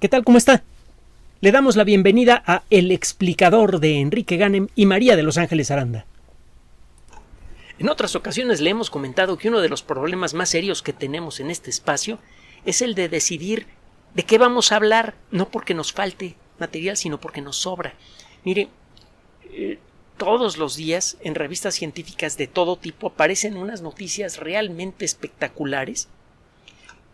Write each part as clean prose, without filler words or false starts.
¿Qué tal? ¿Cómo está? Le damos la bienvenida a El Explicador de Enrique Ganem y María de Los Ángeles Aranda. En otras ocasiones le hemos comentado que uno de los problemas más serios que tenemos en este espacio es el de decidir de qué vamos a hablar, no porque nos falte material, sino porque nos sobra. Mire, todos los días en revistas científicas de todo tipo aparecen unas noticias realmente espectaculares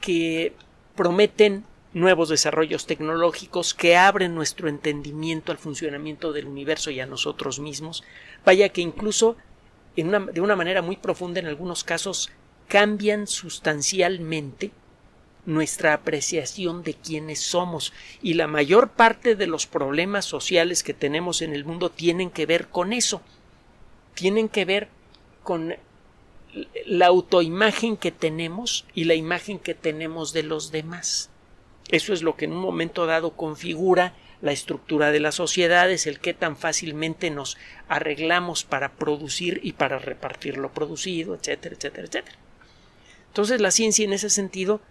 que prometen nuevos desarrollos tecnológicos que abren nuestro entendimiento al funcionamiento del universo y a nosotros mismos. Vaya que incluso de una manera muy profunda en algunos casos cambian sustancialmente nuestra apreciación de quiénes somos, y la mayor parte de los problemas sociales que tenemos en el mundo tienen que ver con eso, tienen que ver con la autoimagen que tenemos y la imagen que tenemos de los demás. Eso es lo que en un momento dado configura la estructura de las sociedades, el qué tan fácilmente nos arreglamos para producir y para repartir lo producido, etcétera, etcétera, etcétera. Entonces la ciencia en ese sentido,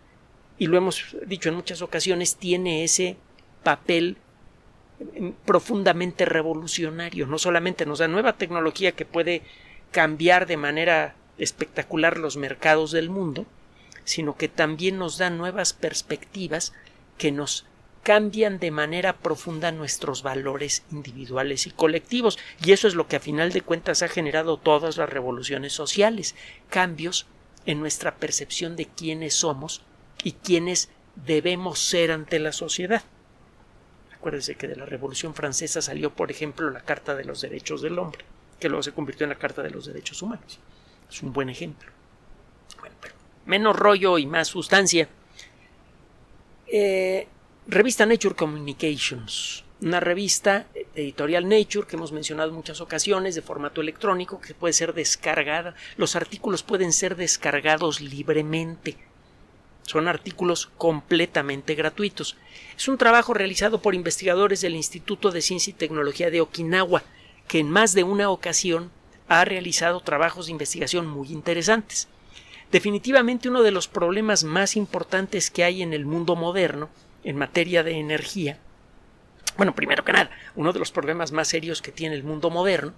y lo hemos dicho en muchas ocasiones, tiene ese papel profundamente revolucionario. No solamente nos da nueva tecnología que puede cambiar de manera espectacular los mercados del mundo, sino que también nos da nuevas perspectivas que nos cambian de manera profunda nuestros valores individuales y colectivos. Y eso es lo que a final de cuentas ha generado todas las revoluciones sociales, cambios en nuestra percepción de quiénes somos y quiénes debemos ser ante la sociedad. Acuérdense que de la Revolución Francesa salió, por ejemplo, la Carta de los Derechos del Hombre, que luego se convirtió en la Carta de los Derechos Humanos. Es un buen ejemplo. Bueno, pero menos rollo y más sustancia. Revista Nature Communications, una revista editorial Nature que hemos mencionado en muchas ocasiones, de formato electrónico, que puede ser descargada. Los artículos pueden ser descargados libremente. Son artículos completamente gratuitos. Es un trabajo realizado por investigadores del Instituto de Ciencia y Tecnología de Okinawa, que en más de una ocasión ha realizado trabajos de investigación muy interesantes. Definitivamente uno de los problemas más importantes que hay en el mundo moderno en materia de energía, bueno, primero que nada, uno de los problemas más serios que tiene el mundo moderno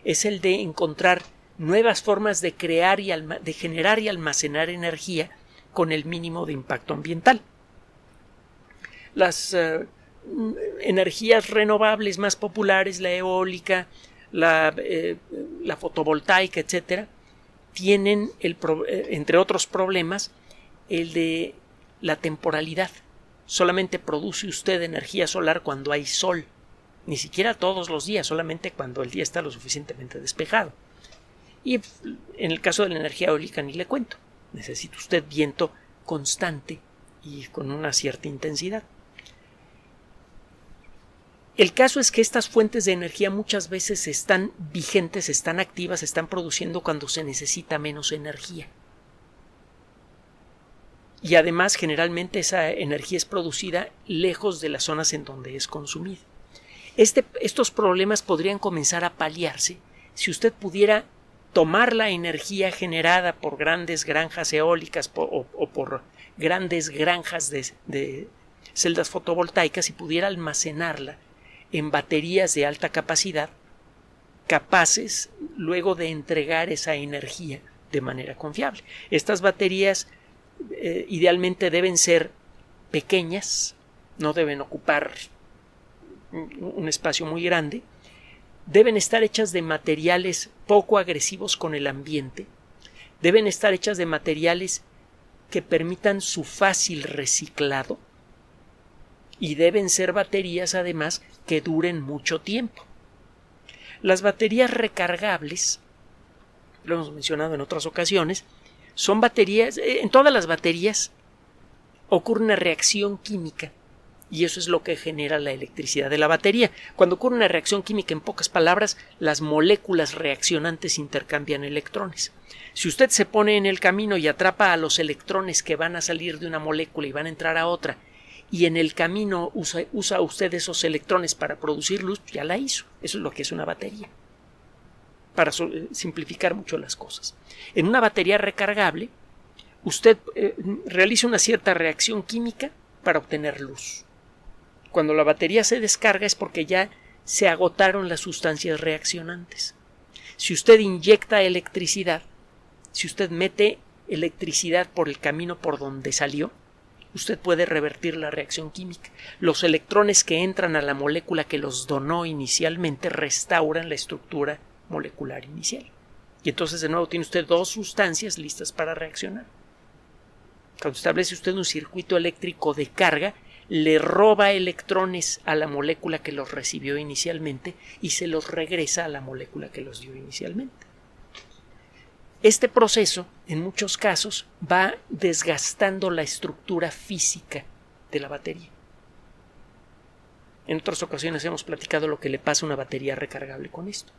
es el de encontrar nuevas formas de crear y de generar y almacenar energía con el mínimo de impacto ambiental. Las energías renovables más populares, la eólica, la fotovoltaica, etcétera, tienen, entre otros problemas, el de la temporalidad. Solamente produce usted energía solar cuando hay sol, ni siquiera todos los días, solamente cuando el día está lo suficientemente despejado. Y en el caso de la energía eólica ni le cuento. Necesita usted viento constante y con una cierta intensidad. El caso es que estas fuentes de energía muchas veces están vigentes, están activas, están produciendo cuando se necesita menos energía. Y además, generalmente esa energía es producida lejos de las zonas en donde es consumida. Estos problemas podrían comenzar a paliarse si usted pudiera tomar la energía generada por grandes granjas eólicas o por grandes granjas de celdas fotovoltaicas y pudiera almacenarla en baterías de alta capacidad, capaces luego de entregar esa energía de manera confiable. Estas baterías idealmente deben ser pequeñas, no deben ocupar un espacio muy grande, deben estar hechas de materiales poco agresivos con el ambiente, deben estar hechas de materiales que permitan su fácil reciclado y deben ser baterías además que duren mucho tiempo. Las baterías recargables, lo hemos mencionado en otras ocasiones, son baterías, en todas las baterías ocurre una reacción química y eso es lo que genera la electricidad de la batería. Cuando ocurre una reacción química, en pocas palabras, las moléculas reaccionantes intercambian electrones. Si usted se pone en el camino y atrapa a los electrones que van a salir de una molécula y van a entrar a otra, y en el camino usa usted esos electrones para producir luz, ya la hizo. Eso es lo que es una batería, para simplificar mucho las cosas. En una batería recargable, usted realiza una cierta reacción química para obtener luz. Cuando la batería se descarga es porque ya se agotaron las sustancias reaccionantes. Si usted inyecta electricidad, si usted mete electricidad por el camino por donde salió, usted puede revertir la reacción química. Los electrones que entran a la molécula que los donó inicialmente restauran la estructura molecular inicial. Y entonces de nuevo tiene usted dos sustancias listas para reaccionar. Cuando establece usted un circuito eléctrico de carga, le roba electrones a la molécula que los recibió inicialmente y se los regresa a la molécula que los dio inicialmente. Este proceso, en muchos casos, va desgastando la estructura física de la batería. En otras ocasiones hemos platicado lo que le pasa a una batería recargable con esto.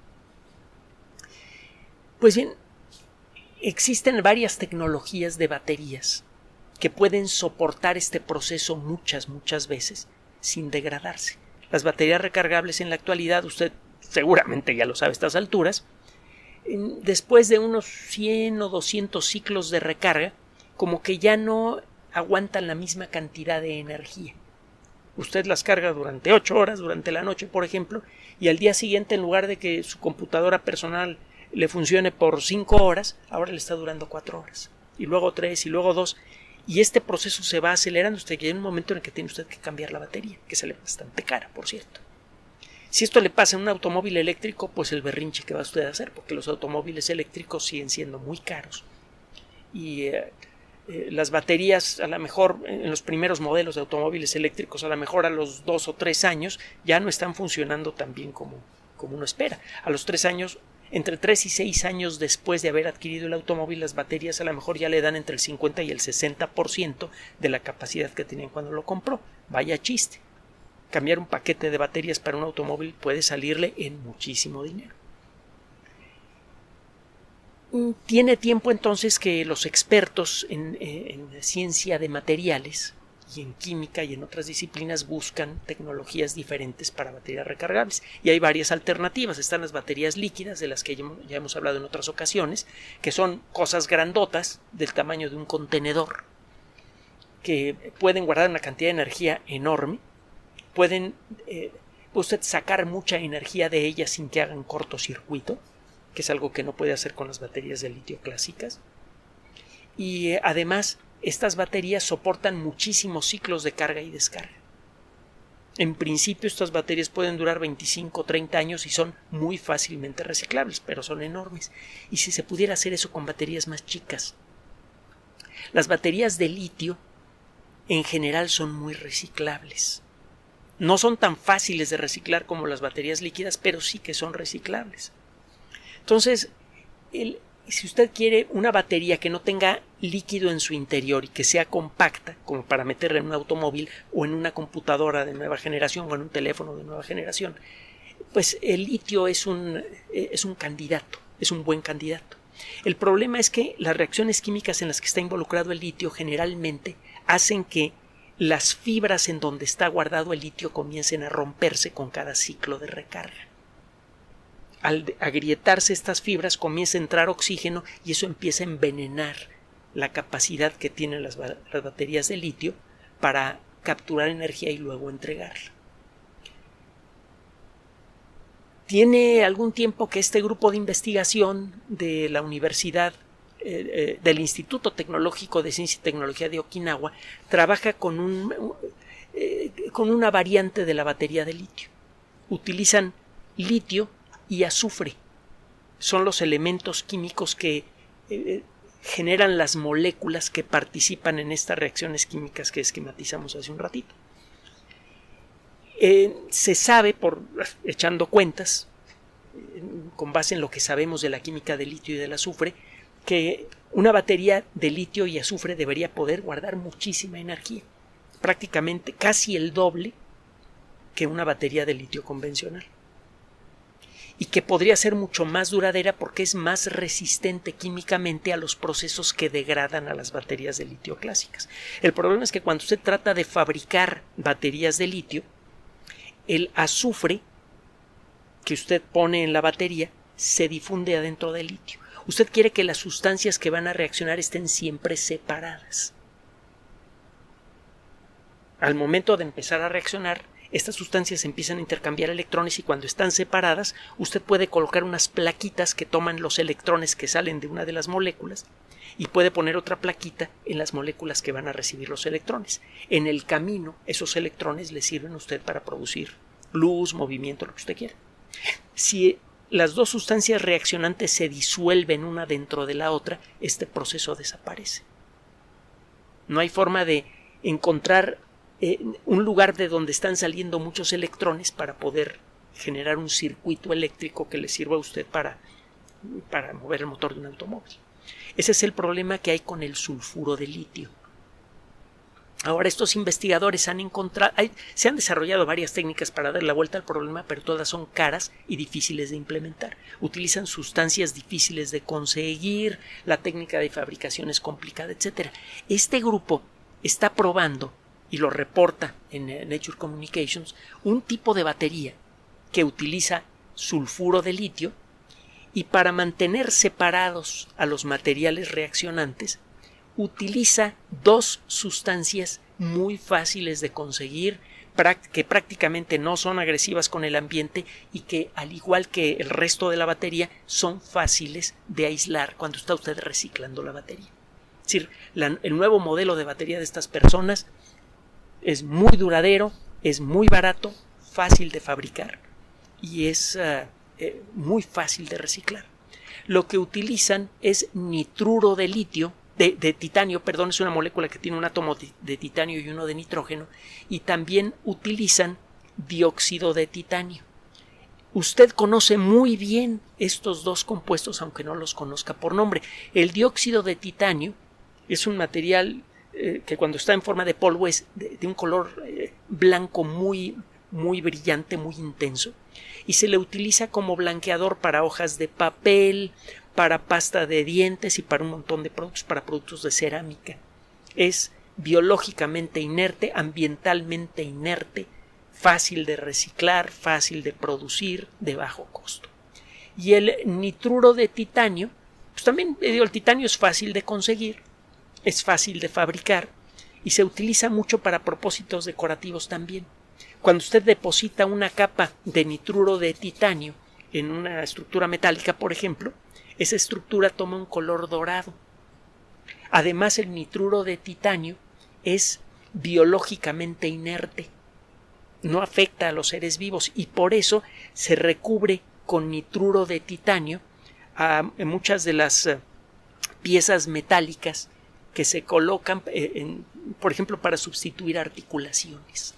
Pues bien, existen varias tecnologías de baterías que pueden soportar este proceso muchas veces sin degradarse. Las baterías recargables en la actualidad, usted seguramente ya lo sabe a estas alturas, después de unos 100 o 200 ciclos de recarga, como que ya no aguantan la misma cantidad de energía. Usted las carga durante 8 horas, durante la noche, por ejemplo, y al día siguiente, en lugar de que su computadora personal le funcione por 5 horas, ahora le está durando 4 horas, y luego 3, y luego 2, y este proceso se va acelerando hasta que llega un momento en el que tiene usted que cambiar la batería, que sale bastante cara, por cierto. Si esto le pasa a un automóvil eléctrico, pues el berrinche que va usted a hacer, porque los automóviles eléctricos siguen siendo muy caros. Y las baterías, a lo mejor en los primeros modelos de automóviles eléctricos, a lo mejor a los 2 o 3 años, ya no están funcionando tan bien como uno espera. A los 3 años, entre 3 y 6 años después de haber adquirido el automóvil, las baterías a lo mejor ya le dan entre el 50 y el 60% de la capacidad que tenían cuando lo compró. Vaya chiste. Cambiar un paquete de baterías para un automóvil puede salirle en muchísimo dinero. Tiene tiempo entonces que los expertos en ciencia de materiales y en química y en otras disciplinas buscan tecnologías diferentes para baterías recargables. Y hay varias alternativas. Están las baterías líquidas, de las que ya hemos hablado en otras ocasiones, que son cosas grandotas del tamaño de un contenedor, que pueden guardar una cantidad de energía enorme. Pueden usted sacar mucha energía de ellas sin que hagan cortocircuito, que es algo que no puede hacer con las baterías de litio clásicas. Y además, estas baterías soportan muchísimos ciclos de carga y descarga. En principio, estas baterías pueden durar 25 o 30 años y son muy fácilmente reciclables, pero son enormes. Y si se pudiera hacer eso con baterías más chicas. Las baterías de litio, en general, son muy reciclables. No son tan fáciles de reciclar como las baterías líquidas, pero sí que son reciclables. Entonces, si usted quiere una batería que no tenga líquido en su interior y que sea compacta, como para meterla en un automóvil o en una computadora de nueva generación o en un teléfono de nueva generación, pues el litio es un candidato, es un buen candidato. El problema es que las reacciones químicas en las que está involucrado el litio generalmente hacen que las fibras en donde está guardado el litio comiencen a romperse con cada ciclo de recarga. Al agrietarse estas fibras comienza a entrar oxígeno y eso empieza a envenenar la capacidad que tienen las baterías de litio para capturar energía y luego entregarla. Tiene algún tiempo que este grupo de investigación de la Universidad del Instituto Tecnológico de Ciencia y Tecnología de Okinawa trabaja con una variante de la batería de litio. Utilizan litio y azufre. Son los elementos químicos que generan las moléculas que participan en estas reacciones químicas que esquematizamos hace un ratito. Se sabe, echando cuentas, con base en lo que sabemos de la química del litio y del azufre, que una batería de litio y azufre debería poder guardar muchísima energía, prácticamente casi el doble que una batería de litio convencional, y que podría ser mucho más duradera porque es más resistente químicamente a los procesos que degradan a las baterías de litio clásicas. El problema es que cuando usted trata de fabricar baterías de litio, el azufre que usted pone en la batería se difunde adentro del litio. Usted quiere que las sustancias que van a reaccionar estén siempre separadas. Al momento de empezar a reaccionar, Estas sustancias empiezan a intercambiar electrones y cuando están separadas, usted puede colocar unas plaquitas que toman los electrones que salen de una de las moléculas y puede poner otra plaquita en las moléculas que van a recibir los electrones. En el camino, esos electrones le sirven a usted para producir luz, movimiento, lo que usted quiera. Si las dos sustancias reaccionantes se disuelven una dentro de la otra, este proceso desaparece. No hay forma de encontrar un lugar de donde están saliendo muchos electrones para poder generar un circuito eléctrico que le sirva a usted para mover el motor de un automóvil. Ese es el problema que hay con el sulfuro de litio. Ahora estos investigadores se han desarrollado varias técnicas para dar la vuelta al problema, pero todas son caras y difíciles de implementar. Utilizan sustancias difíciles de conseguir, la técnica de fabricación es complicada, etc. Este grupo está probando, y lo reporta en Nature Communications, un tipo de batería que utiliza sulfuro de litio y para mantener separados a los materiales reaccionantes utiliza dos sustancias muy fáciles de conseguir, que prácticamente no son agresivas con el ambiente y que, al igual que el resto de la batería, son fáciles de aislar cuando está usted reciclando la batería. Es decir, el nuevo modelo de batería de estas personas es muy duradero, es muy barato, fácil de fabricar y es muy fácil de reciclar. Lo que utilizan es nitruro de litio, de titanio, perdón, es una molécula que tiene un átomo de titanio y uno de nitrógeno, y también utilizan dióxido de titanio. Usted conoce muy bien estos dos compuestos, aunque no los conozca por nombre. El dióxido de titanio es un material que cuando está en forma de polvo es de un color blanco muy brillante, muy intenso, y se le utiliza como blanqueador para hojas de papel, para pasta de dientes y para un montón de productos, para productos de cerámica. Es biológicamente inerte, ambientalmente inerte, fácil de reciclar, fácil de producir, de bajo costo. Y el nitruro de titanio, pues también el titanio es fácil de conseguir, es fácil de fabricar y se utiliza mucho para propósitos decorativos también. Cuando usted deposita una capa de nitruro de titanio en una estructura metálica, por ejemplo, esa estructura toma un color dorado. Además, el nitruro de titanio es biológicamente inerte, no afecta a los seres vivos y por eso se recubre con nitruro de titanio a muchas de las piezas metálicas que se colocan, por ejemplo, para sustituir articulaciones.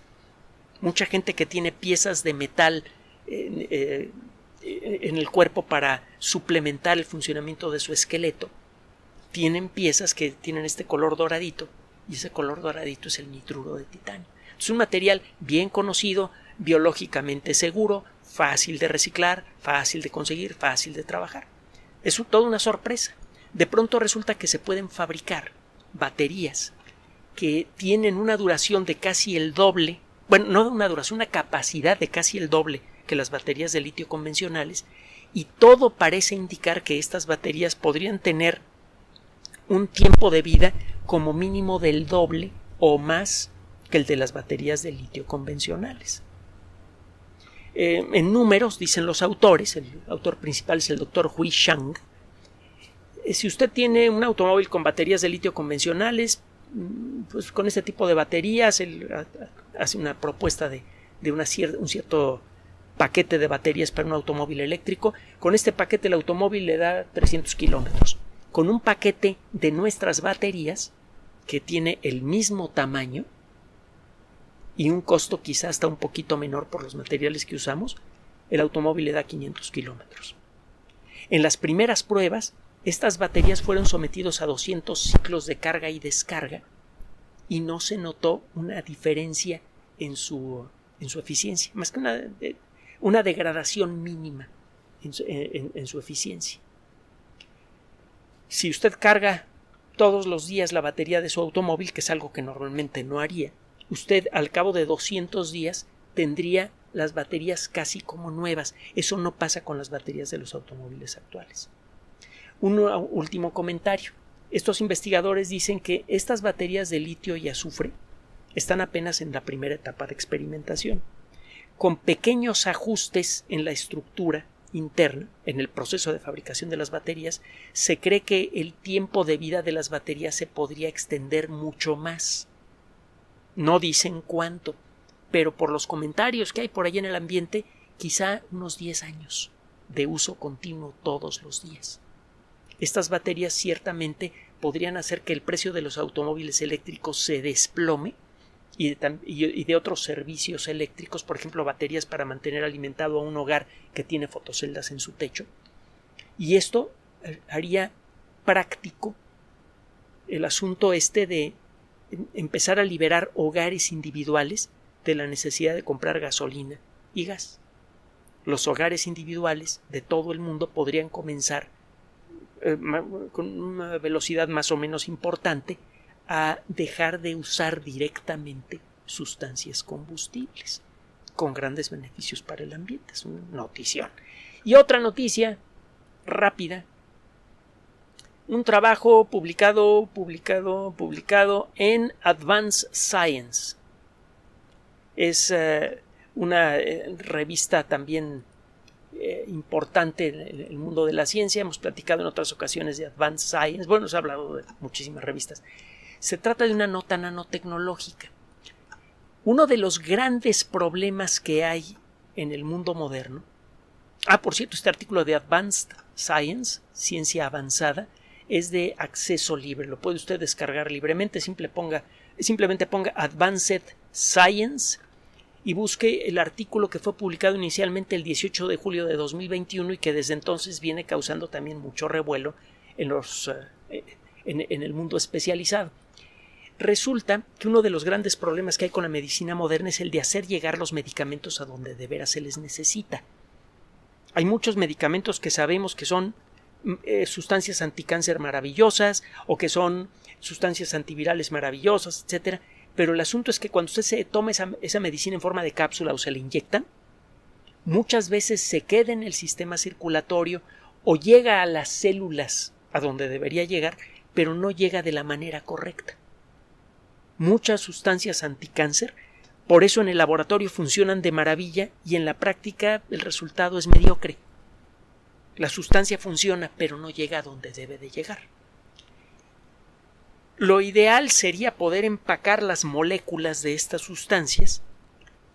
Mucha gente que tiene piezas de metal en el cuerpo para suplementar el funcionamiento de su esqueleto, tienen piezas que tienen este color doradito y ese color doradito es el nitruro de titanio. Es un material bien conocido, biológicamente seguro, fácil de reciclar, fácil de conseguir, fácil de trabajar. Es toda una sorpresa. De pronto resulta que se pueden fabricar baterías que tienen una duración de casi el doble, bueno, no una duración, una capacidad de casi el doble que las baterías de litio convencionales, y todo parece indicar que estas baterías podrían tener un tiempo de vida como mínimo del doble o más que el de las baterías de litio convencionales. En números, dicen los autores, el autor principal es el Dr. Hui Shang. Si usted tiene un automóvil con baterías de litio convencionales, pues con este tipo de baterías él hace una propuesta de un cierto paquete de baterías para un automóvil eléctrico. Con este paquete el automóvil le da 300 kilómetros. Con un paquete de nuestras baterías que tiene el mismo tamaño y un costo quizá hasta un poquito menor por los materiales que usamos, el automóvil le da 500 kilómetros. En las primeras pruebas, estas baterías fueron sometidos a 200 ciclos de carga y descarga y no se notó una diferencia en su eficiencia, más que una degradación mínima en su eficiencia. Si usted carga todos los días la batería de su automóvil, que es algo que normalmente no haría, usted al cabo de 200 días tendría las baterías casi como nuevas. Eso no pasa con las baterías de los automóviles actuales. Un último comentario. Estos investigadores dicen que estas baterías de litio y azufre están apenas en la primera etapa de experimentación. con pequeños ajustes en la estructura interna, en el proceso de fabricación de las baterías, se cree que el tiempo de vida de las baterías se podría extender mucho más. No dicen cuánto, pero por los comentarios que hay por ahí en el ambiente, quizá unos 10 años de uso continuo todos los días. Estas baterías ciertamente podrían hacer que el precio de los automóviles eléctricos se desplome y de otros servicios eléctricos, por ejemplo, baterías para mantener alimentado a un hogar que tiene fotoceldas en su techo. Y esto haría práctico el asunto de empezar a liberar hogares individuales de la necesidad de comprar gasolina y gas. Los hogares individuales de todo el mundo podrían comenzar con una velocidad más o menos importante a dejar de usar directamente sustancias combustibles, con grandes beneficios para el ambiente. Es una notición. Y otra noticia rápida: un trabajo publicado en Advanced Science. Es una revista también importante en el mundo de la ciencia. Hemos platicado en otras ocasiones de Advanced Science. Bueno, se ha hablado de muchísimas revistas. Se trata de una nota nanotecnológica. Uno de los grandes problemas que hay en el mundo moderno. Por cierto, este artículo de Advanced Science, ciencia avanzada, es de acceso libre. Lo puede usted descargar libremente. Simplemente ponga Advanced Science y busque el artículo que fue publicado inicialmente el 18 de julio de 2021 y que desde entonces viene causando también mucho revuelo en el mundo especializado. Resulta que uno de los grandes problemas que hay con la medicina moderna es el de hacer llegar los medicamentos a donde de veras se les necesita. Hay muchos medicamentos que sabemos que son sustancias anticáncer maravillosas o que son sustancias antivirales maravillosas, etcétera. Pero el asunto es que cuando usted se toma esa medicina en forma de cápsula o se le inyectan, muchas veces se queda en el sistema circulatorio o llega a las células a donde debería llegar, pero no llega de la manera correcta. Muchas sustancias anticáncer, por eso en el laboratorio funcionan de maravilla y en la práctica el resultado es mediocre. La sustancia funciona, pero no llega a donde debe de llegar. Lo ideal sería poder empacar las moléculas de estas sustancias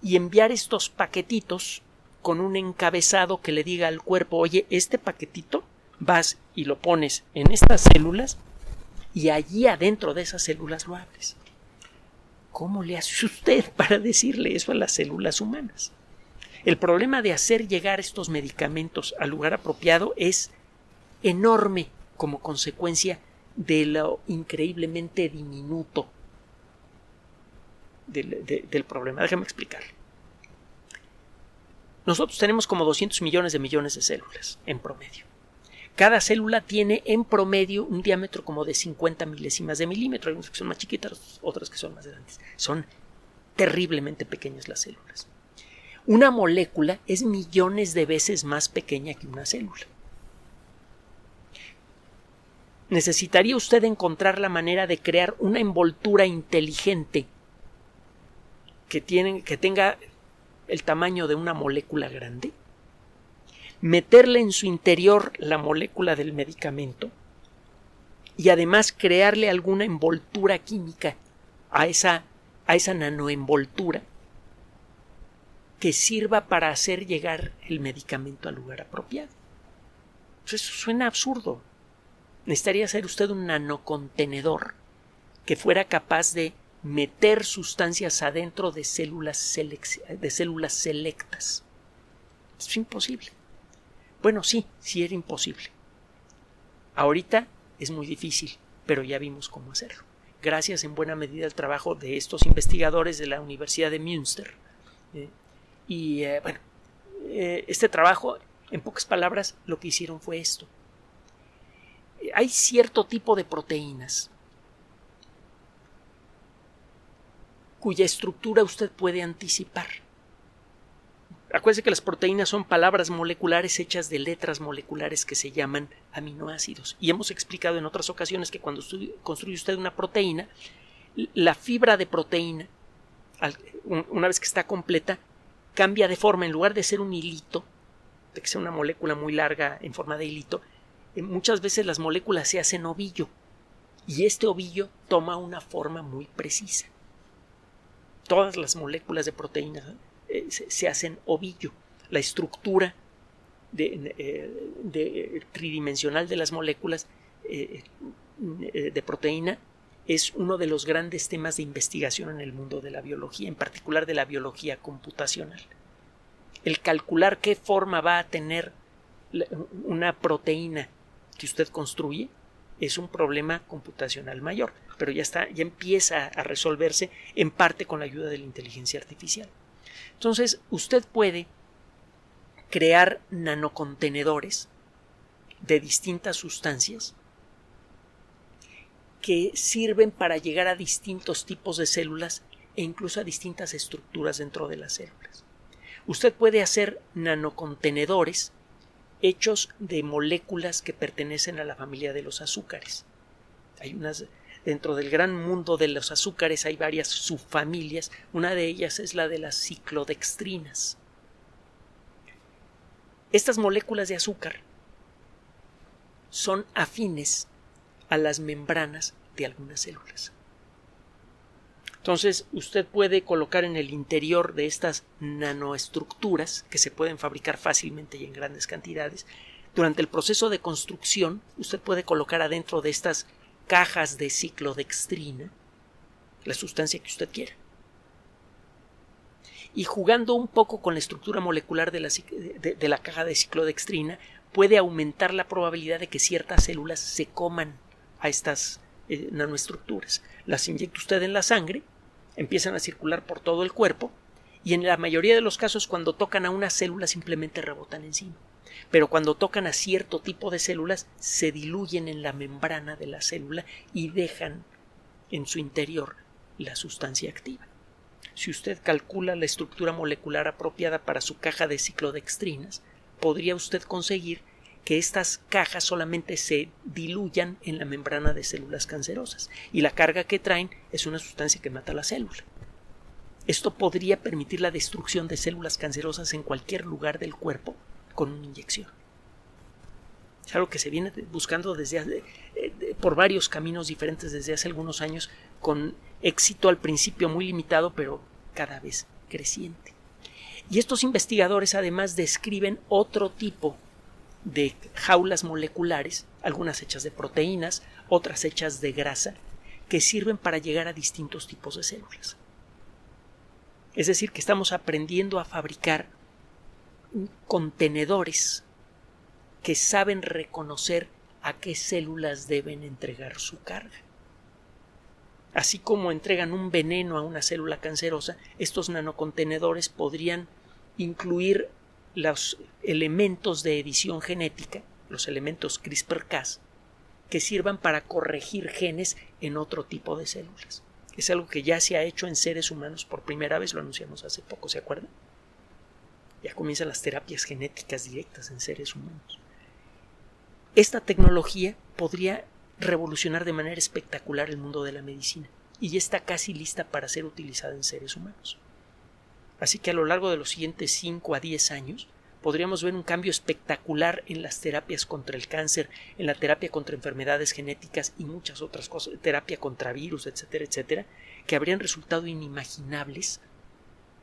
y enviar estos paquetitos con un encabezado que le diga al cuerpo: oye, este paquetito vas y lo pones en estas células y allí adentro de esas células lo abres. ¿Cómo le hace usted para decirle eso a las células humanas? El problema de hacer llegar estos medicamentos al lugar apropiado es enorme como consecuencia de lo increíblemente diminuto del problema. Déjame explicar. Nosotros tenemos como 200 millones de células en promedio. Cada célula tiene en promedio un diámetro como de 50 milésimas de milímetro. Hay unas que son más chiquitas, otras que son más grandes. Son terriblemente pequeñas las células. Una molécula es millones de veces más pequeña que una célula. Necesitaría usted encontrar la manera de crear una envoltura inteligente que tenga el tamaño de una molécula grande, meterle en su interior la molécula del medicamento y además crearle alguna envoltura química a esa nanoenvoltura que sirva para hacer llegar el medicamento al lugar apropiado. Pues eso suena absurdo. Necesitaría ser usted un nanocontenedor que fuera capaz de meter sustancias adentro de células selectas. Es imposible. Bueno, sí era imposible. Ahorita es muy difícil, pero ya vimos cómo hacerlo. Gracias en buena medida al trabajo de estos investigadores de la Universidad de Münster. Este trabajo, en pocas palabras, lo que hicieron fue esto. Hay cierto tipo de proteínas cuya estructura usted puede anticipar. Acuérdese que las proteínas son palabras moleculares hechas de letras moleculares que se llaman aminoácidos. Y hemos explicado en otras ocasiones que cuando construye usted una proteína, la fibra de proteína, una vez que está completa, cambia de forma. En lugar de ser un hilito, de que sea una molécula muy larga en forma de hilito, muchas veces las moléculas se hacen ovillo, y este ovillo toma una forma muy precisa. Todas las moléculas de proteínas se hacen ovillo. La estructura tridimensional de las moléculas de proteína es uno de los grandes temas de investigación en el mundo de la biología, en particular de la biología computacional. El calcular qué forma va a tener una proteína que usted construye es un problema computacional mayor, pero ya empieza a resolverse en parte con la ayuda de la inteligencia artificial. Entonces, usted puede crear nanocontenedores de distintas sustancias que sirven para llegar a distintos tipos de células e incluso a distintas estructuras dentro de las células. Usted puede hacer nanocontenedores hechos de moléculas que pertenecen a la familia de los azúcares. Dentro del gran mundo de los azúcares hay varias subfamilias. Una de ellas es la de las ciclodextrinas. Estas moléculas de azúcar son afines a las membranas de algunas células. Entonces, usted puede colocar en el interior de estas nanoestructuras, que se pueden fabricar fácilmente y en grandes cantidades, durante el proceso de construcción, usted puede colocar adentro de estas cajas de ciclodextrina la sustancia que usted quiera. Y jugando un poco con la estructura molecular de la caja de ciclodextrina, puede aumentar la probabilidad de que ciertas células se coman a estas nanoestructuras. Las inyecta usted en la sangre, empiezan a circular por todo el cuerpo, y en la mayoría de los casos cuando tocan a una célula simplemente rebotan encima. Pero cuando tocan a cierto tipo de células se diluyen en la membrana de la célula y dejan en su interior la sustancia activa. Si usted calcula la estructura molecular apropiada para su caja de ciclodextrinas, podría usted conseguir que estas cajas solamente se diluyan en la membrana de células cancerosas, y la carga que traen es una sustancia que mata a la célula. Esto podría permitir la destrucción de células cancerosas en cualquier lugar del cuerpo con una inyección. Es algo que se viene buscando por varios caminos diferentes desde hace algunos años, con éxito al principio muy limitado, pero cada vez creciente. Y estos investigadores además describen otro tipo de jaulas moleculares, algunas hechas de proteínas, otras hechas de grasa, que sirven para llegar a distintos tipos de células. Es decir, que estamos aprendiendo a fabricar contenedores que saben reconocer a qué células deben entregar su carga. Así como entregan un veneno a una célula cancerosa, estos nanocontenedores podrían incluir los elementos de edición genética, los elementos CRISPR-Cas, que sirvan para corregir genes en otro tipo de células. Es algo que ya se ha hecho en seres humanos por primera vez, lo anunciamos hace poco, ¿se acuerdan? Ya comienzan las terapias genéticas directas en seres humanos. Esta tecnología podría revolucionar de manera espectacular el mundo de la medicina y ya está casi lista para ser utilizada en seres humanos. Así que a lo largo de los siguientes 5 a 10 años podríamos ver un cambio espectacular en las terapias contra el cáncer, en la terapia contra enfermedades genéticas y muchas otras cosas, terapia contra virus, etcétera, etcétera, que habrían resultado inimaginables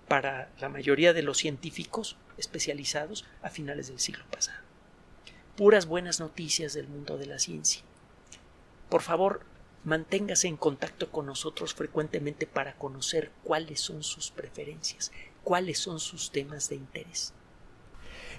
para la mayoría de los científicos especializados a finales del siglo pasado. Puras buenas noticias del mundo de la ciencia. Por favor, manténgase en contacto con nosotros frecuentemente para conocer cuáles son sus preferencias, cuáles son sus temas de interés.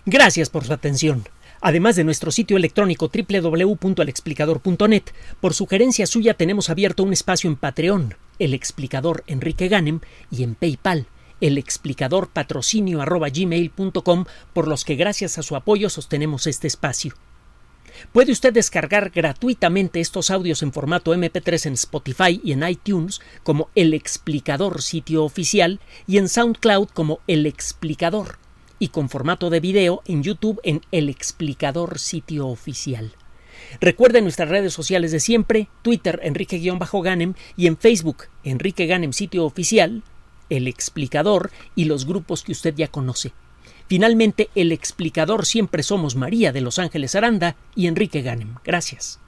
Gracias por su atención. Además de nuestro sitio electrónico www.alexplicador.net, por sugerencia suya tenemos abierto un espacio en Patreon, El Explicador Enrique Ganem, y en PayPal, elexplicadorpatrocinio@gmail.com, por los que gracias a su apoyo sostenemos este espacio. Puede usted descargar gratuitamente estos audios en formato MP3 en Spotify y en iTunes como El Explicador sitio oficial y en SoundCloud como El Explicador, y con formato de video en YouTube en El Explicador sitio oficial. Recuerden nuestras redes sociales de siempre: Twitter Enrique-Ganem y en Facebook Enrique Ganem sitio oficial, El Explicador y los grupos que usted ya conoce. Finalmente, El Explicador siempre somos María de Los Ángeles Aranda y Enrique Ganem. Gracias.